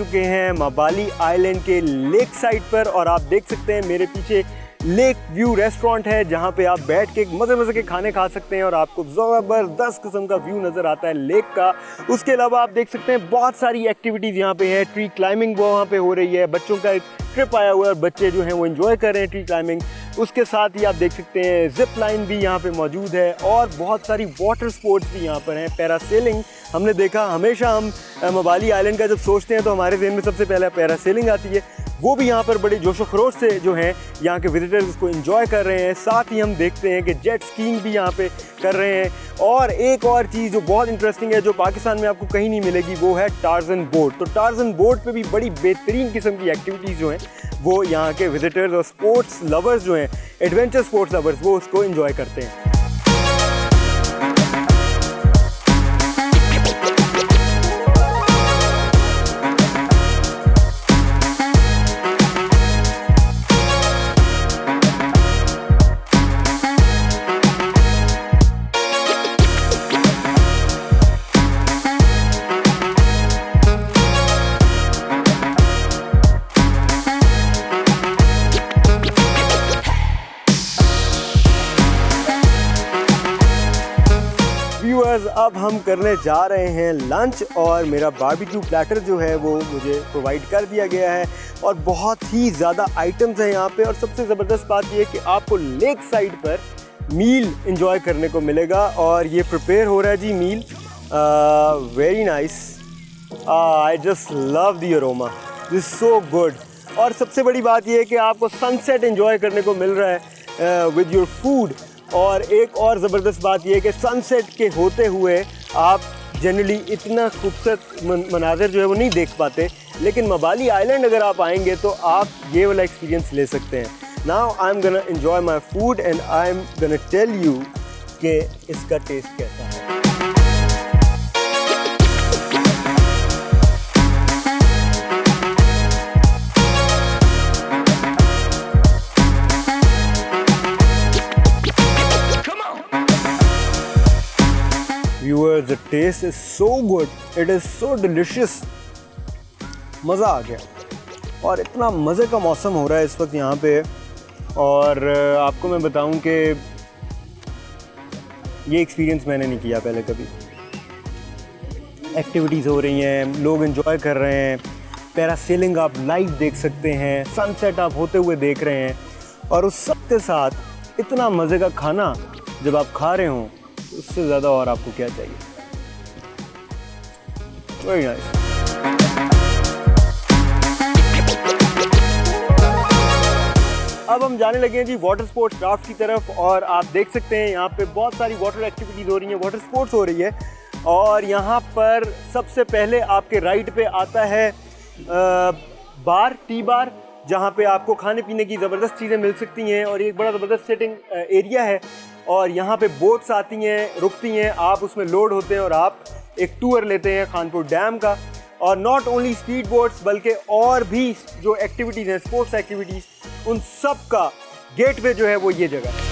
चुके हैं मबाली आइलैंड के लेक साइड पर और आप देख सकते हैं मेरे पीछे लेक व्यू रेस्टोरेंट है जहां पे आप बैठ के मज़े के खाने खा सकते हैं और आपको ज़बरदस्त किस्म का व्यू नज़र आता है लेक का। उसके अलावा आप देख सकते हैं बहुत सारी एक्टिविटीज़ यहाँ पे है। ट्री क्लाइंबिंग वहाँ पे हो रही है, बच्चों का एक ट्रिप आया हुआ है, बच्चे जो हैं वो एंजॉय कर रहे हैं ट्री क्लाइंबिंग। उसके साथ ही आप देख सकते हैं जिप लाइन भी यहाँ पे मौजूद है और बहुत सारी वाटर स्पोर्ट्स भी यहाँ पर हैं। पैरासेलिंग हमने देखा, हमेशा हम मबाली आइलैंड का जब सोचते हैं तो हमारे ज़हन में सबसे पहले पैरासेलिंग आती है, वो भी यहाँ पर बड़े जोशो खरोश से जो हैं यहाँ के विजिटर्स उसको एंजॉय कर रहे हैं। साथ ही हम देखते हैं कि जेट स्कीइंग भी यहाँ पे कर रहे हैं। और एक और चीज़ जो बहुत इंटरेस्टिंग है, जो पाकिस्तान में आपको कहीं नहीं मिलेगी, वो है टार्जन बोट। तो टार्जन बोट पे भी बड़ी बेहतरीन किस्म की एक्टिविटीज़ जो हैं वो यहाँ के विजिटर्स और स्पोर्ट्स लवर्स जो हैं, एडवेंचर स्पोर्ट्स लवर्स, वो उसको एंजॉय करते हैं। अब हम करने जा रहे हैं लंच और मेरा बारबेक्यू प्लेटर जो है वो मुझे प्रोवाइड कर दिया गया है और बहुत ही ज़्यादा आइटम्स हैं यहाँ पे। और सबसे ज़बरदस्त बात ये है कि आपको लेक साइड पर मील एंजॉय करने को मिलेगा और ये प्रिपेयर हो रहा है जी meal. Very nice, I just love the aroma, this so good. और सबसे बड़ी बात ये है कि आपको सनसेट एंजॉय करने को मिल रहा है विद योर फूड। और एक और ज़बरदस्त बात यह है कि सनसेट के होते हुए आप जनरली इतना खूबसूरत मनाज़र जो है वो नहीं देख पाते, लेकिन मबाली आइलैंड अगर आप आएंगे तो आप ये वाला एक्सपीरियंस ले सकते हैं। Now I am gonna enjoy my food and I am gonna tell you कि इसका टेस्ट कैसा है। Viewers, the taste is so good, it is so delicious, मज़ा आ गया। और इतना मज़े का मौसम हो रहा है इस वक्त यहाँ पे। और आपको मैं बताऊं कि ये एक्सपीरियंस मैंने नहीं किया पहले कभी। एक्टिविटीज़ हो रही हैं, लोग एंजॉय कर रहे हैं, पैरासेलिंग आप लाइव देख सकते हैं, सनसेट आप होते हुए देख रहे हैं और उस सब के साथ इतना मज़े का खाना जब आप खा रहे हों, उससे ज़्यादा और आपको क्या चाहिए। Very nice. अब हम जाने लगे हैं जी वाटर स्पोर्ट्स क्राफ्ट की तरफ और आप देख सकते हैं यहाँ पे बहुत सारी वाटर एक्टिविटीज़ हो रही हैं, वाटर स्पोर्ट्स हो रही है। और यहाँ पर सबसे पहले आपके राइट पे आता है बार, टी बार, जहाँ पे आपको खाने पीने की ज़बरदस्त चीज़ें मिल सकती हैं और एक बड़ा ज़बरदस्त सिटिंग एरिया है। और यहाँ पे बोट्स आती हैं, रुकती हैं, आप उसमें लोड होते हैं और आप एक टूर लेते हैं खानपुर डैम का। और नॉट ओनली स्पीड बोट्स बल्कि और भी जो एक्टिविटीज़ हैं, स्पोर्ट्स एक्टिविटीज़, उन सब का गेटवे जो है वो ये जगह है।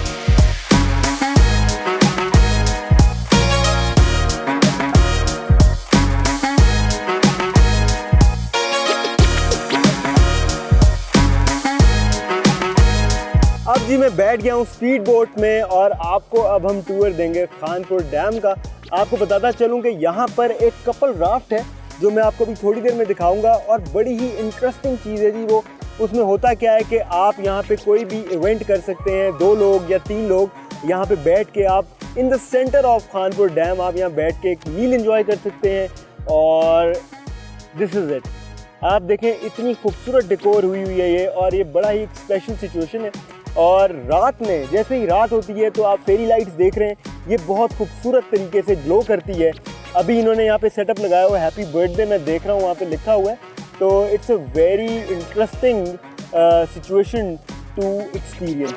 अब जी मैं बैठ गया हूँ स्पीड बोट में और आपको अब हम टूर देंगे खानपुर डैम का। आपको बताता चलूँ कि यहाँ पर एक कपल राफ्ट है जो मैं आपको अभी थोड़ी देर में दिखाऊंगा और बड़ी ही इंटरेस्टिंग चीज़ है जी वो। उसमें होता क्या है कि आप यहाँ पे कोई भी इवेंट कर सकते हैं, 2 लोग या 3 लोग यहाँ पे बैठ के आप in the centre of Khanpur dam आप यहाँ बैठ के एक मील एंजॉय कर सकते हैं। और दिस इज़ इट। आप देखें इतनी खूबसूरत डेकोर हुई है ये, और ये बड़ा ही स्पेशल सिचुएशन है। और रात में जैसे ही रात होती है तो आप फेरी लाइट्स देख रहे हैं, ये बहुत खूबसूरत तरीके से ग्लो करती है। अभी इन्होंने यहाँ पे सेटअप लगाया हुआ है, हैप्पी बर्थडे मैं देख रहा हूँ वहाँ पे लिखा हुआ है। तो it's a very interesting situation to experience.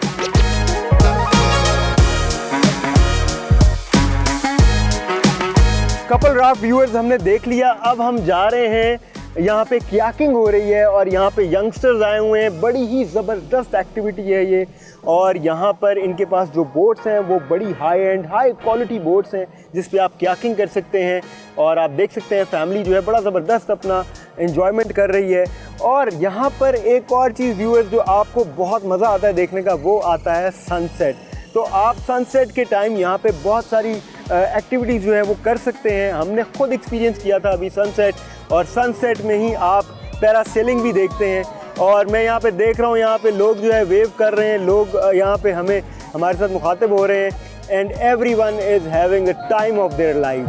Couple raft viewers हमने देख लिया। अब हम जा रहे हैं, यहाँ पे कयाकिंग हो रही है और यहाँ पे यंगस्टर्स आए हुए हैं। बड़ी ही ज़बरदस्त एक्टिविटी है ये। और यहाँ पर इनके पास जो बोट्स हैं वो बड़ी high and high quality boats हैं जिस पे आप कयाकिंग कर सकते हैं। और आप देख सकते हैं फैमिली जो है बड़ा ज़बरदस्त अपना एंजॉयमेंट कर रही है। और यहाँ पर एक और चीज़ व्यूअर्स जो आपको बहुत मज़ा आता है देखने का, वो आता है सनसेट। तो आप सनसेट के टाइम यहाँ पे बहुत सारी एक्टिविटीज़ जो है वो कर सकते हैं। हमने खुद एक्सपीरियंस किया था अभी सनसेट, और सनसेट में ही आप पैरासेलिंग भी देखते हैं। और मैं यहाँ पे देख रहा हूँ, यहाँ पे लोग जो है वेव कर रहे हैं, लोग यहाँ पे हमारे साथ मुखातिब हो रहे हैं, and everyone is having a time of their life.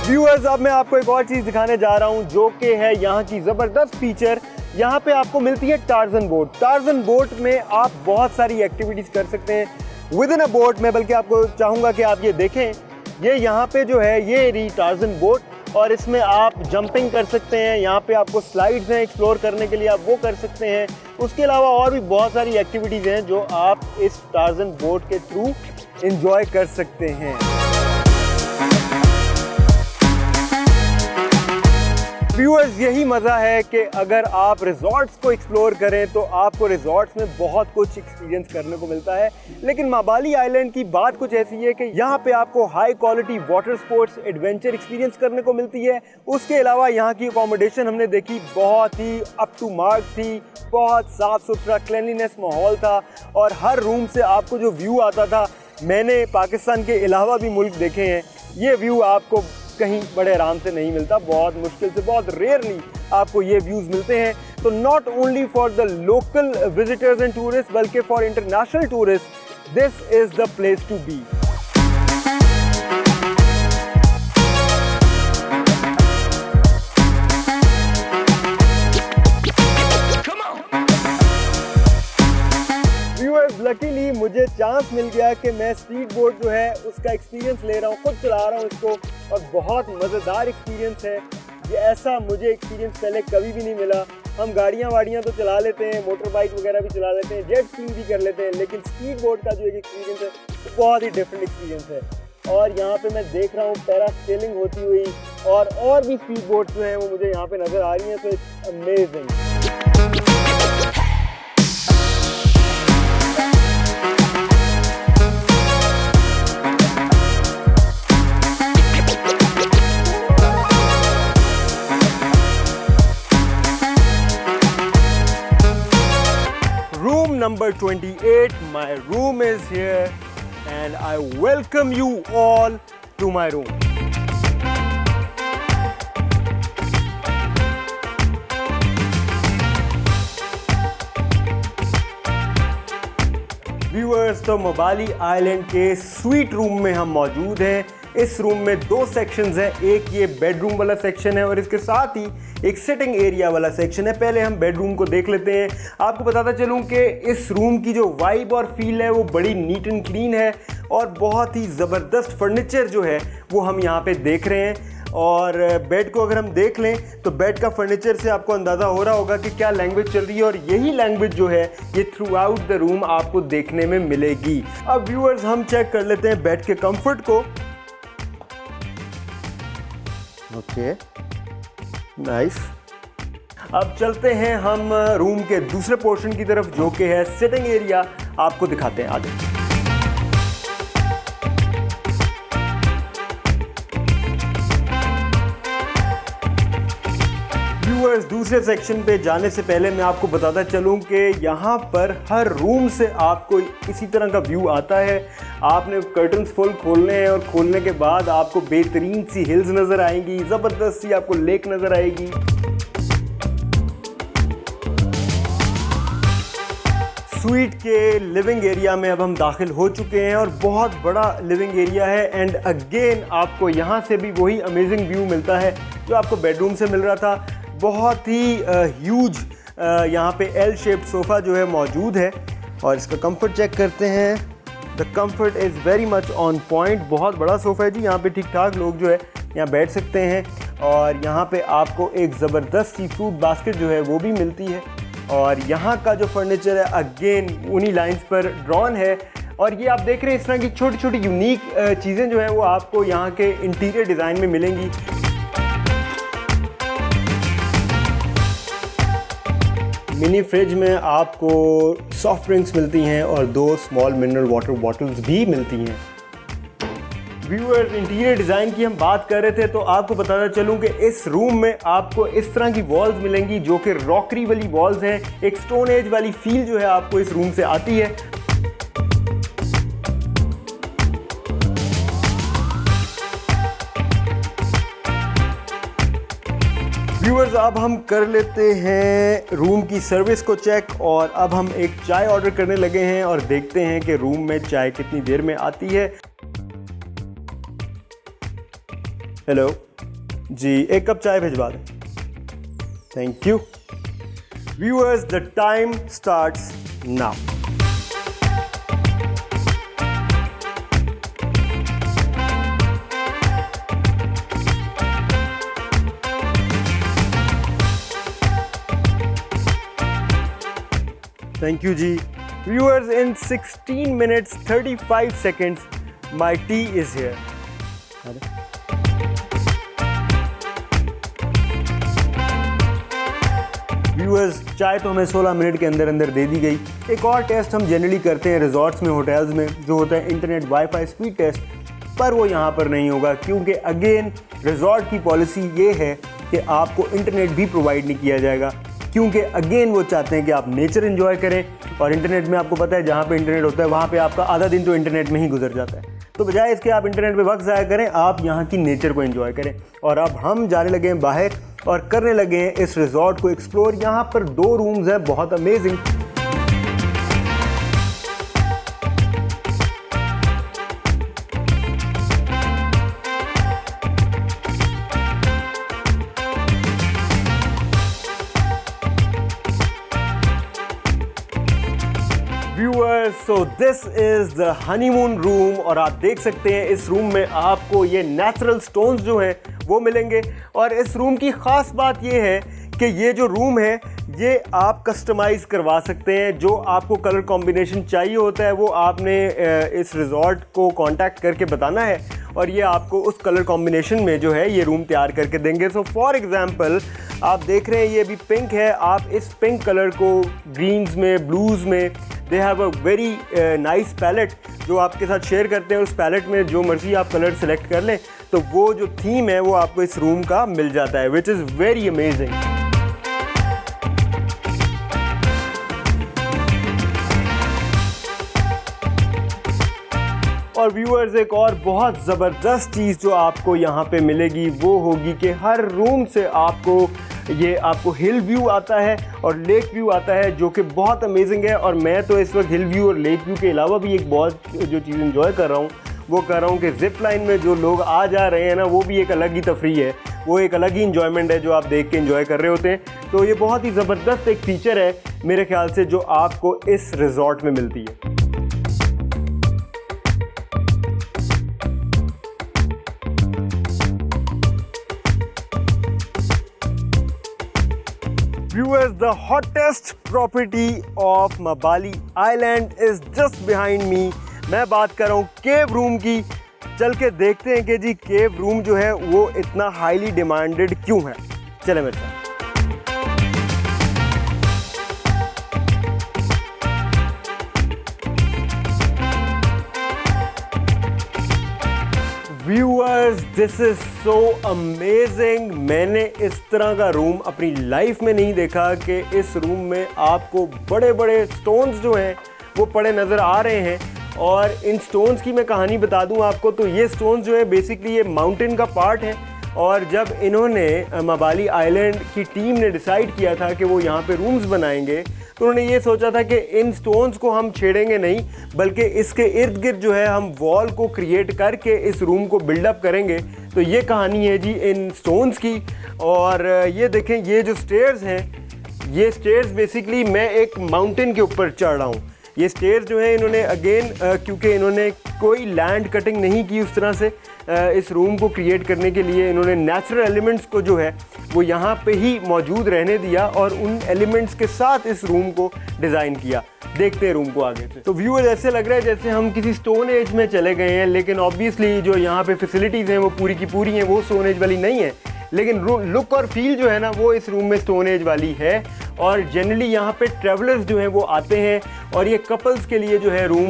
Viewers, अब मैं आपको एक और चीज़ दिखाने जा रहा हूँ जो कि है यहाँ की ज़बरदस्त फीचर। यहाँ पे आपको मिलती है टार्जन बोट। टार्जन बोट में आप बहुत सारी एक्टिविटीज़ कर सकते हैं विद इन अ बोट। मैं बल्कि आपको चाहूँगा कि आप ये देखें, ये यहाँ पे जो है ये रही टार्जन बोट, और इसमें आप जंपिंग कर सकते हैं। यहाँ पे आपको स्लाइड्स हैं एक्सप्लोर करने के लिए, आप वो कर सकते हैं। उसके अलावा और भी बहुत सारी एक्टिविटीज़ हैं जो आप इस टार्जन बोट के थ्रू इंजॉय कर सकते हैं। व्यूअर्स, यही मज़ा है कि अगर आप रिजॉर्ट्स को एक्सप्लोर करें तो आपको रिजॉर्ट्स में बहुत कुछ एक्सपीरियंस करने को मिलता है। लेकिन माबाली आइलैंड की बात कुछ ऐसी है कि यहाँ पे आपको high quality water sports adventure experience करने को मिलती है। उसके अलावा यहाँ की अकोमोडेशन हमने देखी, बहुत ही अप टू मार्क थी, बहुत साफ़ सुथरा क्लीनलीनेस माहौल था, और हर रूम से आपको जो व्यू आता था, मैंने पाकिस्तान के अलावा भी मुल्क देखे हैं, ये व्यू आपको कहीं बड़े आराम से नहीं मिलता। बहुत मुश्किल से, बहुत रेयरली आपको ये व्यूज़ मिलते हैं। तो not only for the local visitors and tourist, बल्कि for international tourist this is the place to be. Luckily मुझे चांस मिल गया कि मैं स्पीड बोट जो है उसका एक्सपीरियंस ले रहा हूँ, खुद चला रहा हूँ इसको, और बहुत मज़ेदार एक्सपीरियंस है ये। ऐसा मुझे एक्सपीरियंस पहले कभी भी नहीं मिला। हम गाड़ियाँ तो चला लेते हैं, मोटर बाइक वगैरह भी चला लेते हैं, जेट स्कीइंग भी कर लेते हैं, लेकिन स्पीड बोट का जो एक एक्सपीरियंस है वो बहुत ही डिफरेंट एक्सपीरियंस है। और यहाँ पे मैं देख रहा हूँ पैरासेलिंग होती हुई, और भी स्पीड बोट जो हैं वो मुझे यहाँ पे नज़र आ रही हैं। तो it's amazing. Number 28, my room is here and I welcome you all to my room. Viewers, तो मबाली आइलैंड के स्वीट रूम में हम मौजूद हैं। इस रूम में दो सेक्शंस हैं, एक ये बेडरूम वाला सेक्शन है और इसके साथ ही एक सिटिंग एरिया वाला सेक्शन है। पहले हम बेडरूम को देख लेते हैं। आपको बताता चलूं कि इस रूम की जो वाइब और फील है वो बड़ी नीट एंड क्लीन है, और बहुत ही ज़बरदस्त फर्नीचर जो है वो हम यहाँ पे देख रहे हैं। और बेड को अगर हम देख लें तो बेड का फर्नीचर से आपको अंदाज़ा हो रहा होगा कि क्या लैंग्वेज चल रही है, और यही लैंग्वेज जो है ये थ्रू आउट द रूम आपको देखने में मिलेगी। अब व्यूअर्स, हम चेक कर लेते हैं बेड के कंफर्ट को। Okay, nice. अब चलते हैं हम रूम के दूसरे पोर्शन की तरफ, जो कि है सिटिंग एरिया। आपको दिखाते हैं आगे। व्यूअर्स, दूसरे सेक्शन पे जाने से पहले मैं आपको बताता चलूं कि यहाँ पर हर रूम से आपको इसी तरह का व्यू आता है। आपने कर्टन्स फुल खोलने हैं, और खोलने के बाद आपको बेहतरीन सी हिल्स नज़र आएंगी, ज़बरदस्त सी आपको लेक नज़र आएगी। स्वीट के लिविंग एरिया में अब हम दाखिल हो चुके हैं, और बहुत बड़ा लिविंग एरिया है। एंड अगेन आपको यहाँ से भी वही अमेजिंग व्यू मिलता है जो आपको बेडरूम से मिल रहा था। बहुत ही ह्यूज यहाँ पे एल शेप्ड सोफ़ा जो है मौजूद है, और इसका कंफर्ट चेक करते हैं। The comfort is very much on point. बहुत बड़ा सोफ़ा है जी, यहाँ पे ठीक ठाक लोग जो है यहाँ बैठ सकते हैं। और यहाँ पे आपको एक ज़बरदस्त सी फ्रूट बास्केट जो है वो भी मिलती है। और यहाँ का जो फर्नीचर है अगेन उन्हीं लाइंस पर ड्रॉन है, और ये आप देख रहे हैं इस तरह की छोटी छोटी यूनिक चीज़ें जो हैं वो आपको यहाँ के इंटीरियर डिज़ाइन में मिलेंगी। मिनी फ्रिज में आपको सॉफ्ट ड्रिंक्स मिलती हैं और 2 स्मॉल मिनरल वाटर बॉटल्स भी मिलती हैं। व्यूअर्स, इंटीरियर डिज़ाइन की हम बात कर रहे थे तो आपको बताना चलूँ कि इस रूम में आपको इस तरह की वॉल्स मिलेंगी जो कि रॉकरी वाली वॉल्स हैं। एक स्टोन एज वाली फील जो है आपको इस रूम से आती है। व्यूअर्स, अब हम कर लेते हैं रूम की सर्विस को चेक और अब हम एक चाय ऑर्डर करने लगे हैं और देखते हैं कि रूम में चाय कितनी देर में आती है। हेलो जी, 1 कप चाय भिजवा दें। Thank you. Viewers, the time starts now. Thank you, Ji. Viewers, in 16 minutes 35 seconds, my tea is here. Viewers, चाय तो हमें 16 मिनट के अंदर अंदर दे दी गई। एक और टेस्ट हम जनरली करते हैं रिजॉर्ट्स में, होटल्स में, जो होता है इंटरनेट वाईफाई स्पीड टेस्ट, पर वो यहाँ पर नहीं होगा क्योंकि अगेन रिजॉर्ट की पॉलिसी ये है कि आपको इंटरनेट भी प्रोवाइड नहीं किया जाएगा, क्योंकि अगेन वो चाहते हैं कि आप नेचर एंजॉय करें। और इंटरनेट में आपको पता है जहाँ पे इंटरनेट होता है वहाँ पे आपका आधा दिन तो इंटरनेट में ही गुजर जाता है। तो बजाय इसके आप इंटरनेट पे वक्त ज़ाया करें, आप यहाँ की नेचर को एंजॉय करें। और अब हम जाने लगे हैं बाहर और करने लगे हैं इस रिजॉर्ट को एक्सप्लोर। यहाँ पर 2 रूम्स हैं, बहुत amazing. Viewers, so this is the honeymoon room और आप देख सकते हैं इस रूम में आपको ये नेचुरल स्टोन्स जो हैं वो मिलेंगे। और इस रूम की ख़ास बात ये है कि ये जो रूम है ये आप कस्टमाइज़ करवा सकते हैं। जो आपको कलर कॉम्बिनेशन चाहिए होता है वो आपने इस रिजॉर्ट को कांटेक्ट करके बताना है और ये आपको उस कलर कॉम्बिनेशन में जो है ये रूम तैयार करके देंगे। सो फॉर एग्जांपल, आप देख रहे हैं ये भी पिंक है, आप इस पिंक कलर को ग्रीन्स में, ब्लूज़ में, they have a very nice palette जो आपके साथ शेयर करते हैं। उस पैलेट में जो मर्जी आप कलर सेलेक्ट कर लें तो वो जो थीम है वो आपको इस रूम का मिल जाता है, विच इज़ वेरी अमेजिंग। और व्यूअर्स, एक और बहुत ज़बरदस्त चीज़ जो आपको यहाँ पे मिलेगी वो होगी कि हर रूम से आपको हिल व्यू आता है और लेक व्यू आता है, जो कि बहुत अमेजिंग है। और मैं तो इस वक्त हिल व्यू और लेक व्यू के अलावा भी एक बहुत जो चीज़ एंजॉय कर रहा हूँ वो कर रहा हूँ कि ज़िप लाइन में जो लोग आ जा रहे हैं ना, वो भी एक अलग ही तफरीह है, वो एक अलग ही इंजॉयमेंट है जो आप देख के एंजॉय कर रहे होते हैं। तो ये बहुत ही ज़बरदस्त एक फ़ीचर है मेरे ख्याल से जो आपको इस रिजॉर्ट में मिलती है। Viewers, the hottest property of Mabali Island is just behind me. मैं बात कर रहा हूँ केव रूम की। चल के देखते हैं कि जी केव रूम जो है वो इतना हाईली डिमांडेड क्यों है। चले मेरे साथ। Viewers, this is so amazing. मैंने इस तरह का रूम अपनी लाइफ में नहीं देखा कि इस रूम में आपको बड़े बड़े स्टोन्स जो हैं वो पड़े नज़र आ रहे हैं। और इन स्टोन्स की मैं कहानी बता दूं आपको, तो ये स्टोन्स जो है बेसिकली ये माउंटेन का पार्ट है। और जब इन्होंने मबाली आइलैंड की टीम ने डिसाइड किया था कि वो यहाँ पे रूम्स बनाएंगे, तो उन्होंने ये सोचा था कि इन स्टोन्स को हम छेड़ेंगे नहीं, बल्कि इसके इर्द गिर्द जो है हम वॉल को क्रिएट करके इस रूम को बिल्डअप करेंगे। तो ये कहानी है जी इन स्टोन्स की। और ये देखें, ये जो स्टेयर्स हैं, ये स्टेयर्स बेसिकली मैं एक माउंटेन के ऊपर चढ़ रहा हूँ। ये स्टेयर्स जो है इन्होंने अगेन क्योंकि इन्होंने कोई लैंड कटिंग नहीं की उस तरह से। इस रूम को क्रिएट करने के लिए इन्होंने नेचुरल एलिमेंट्स को जो है वो यहाँ पे ही मौजूद रहने दिया और उन एलिमेंट्स के साथ इस रूम को डिज़ाइन किया। देखते हैं रूम को आगे से। तो व्यूअर ऐसे लग रहा है जैसे हम किसी स्टोन एज में चले गए हैं, लेकिन ऑब्वियसली जो यहाँ पे फैसिलिटीज़ हैं वो पूरी की पूरी हैं, वो स्टोन एज वाली नहीं है, लेकिन लुक और फील जो है ना वो इस रूम में स्टोन एज वाली है। और जनरली यहाँ पे ट्रैवलर्स जो हैं वो आते हैं और ये कपल्स के लिए जो है रूम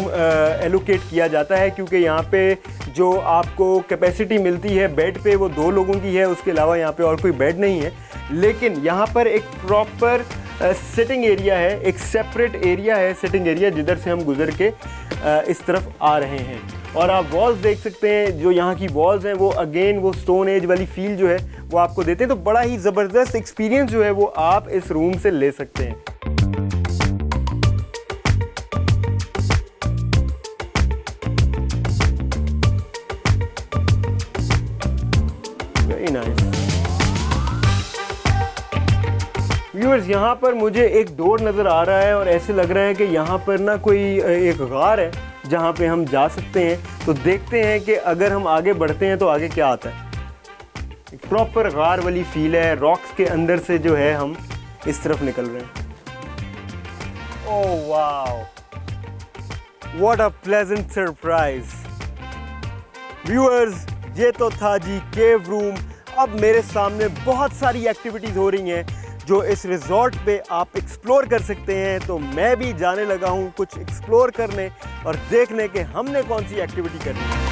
एलोकेट किया जाता है, क्योंकि यहाँ पे जो आपको कैपेसिटी मिलती है बेड पे वो 2 लोगों की है, उसके अलावा यहाँ पे और कोई बेड नहीं है। लेकिन यहाँ पर एक प्रॉपर सिटिंग एरिया है, एक सेपरेट एरिया है सिटिंग एरिया, जिधर से हम गुजर के इस तरफ आ रहे हैं। और आप वॉल्स देख सकते हैं, जो यहाँ की वॉल्स हैं वो अगेन वो स्टोन एज वाली फील जो है वो आपको देते हैं। तो बड़ा ही ज़बरदस्त एक्सपीरियंस जो है वो आप इस रूम से ले सकते हैं। Very nice. व्यूअर्स, यहाँ पर मुझे एक डोर नज़र आ रहा है और ऐसे लग रहा है कि यहाँ पर ना कोई एक गार है जहाँ पे हम जा सकते हैं। तो देखते हैं कि अगर हम आगे बढ़ते हैं तो आगे क्या आता है। एक प्रॉपर गार वाली फील है, रॉक्स के अंदर से जो है हम इस तरफ निकल रहे हैं। Oh wow, what a pleasant surprise. Viewers, ये तो था जी केव रूम। अब मेरे सामने बहुत सारी एक्टिविटीज़ हो रही हैं जो इस रिजॉर्ट पे आप एक्सप्लोर कर सकते हैं। तो मैं भी जाने लगा हूँ कुछ एक्सप्लोर करने और देखने के हमने कौन सी एक्टिविटी करनी है।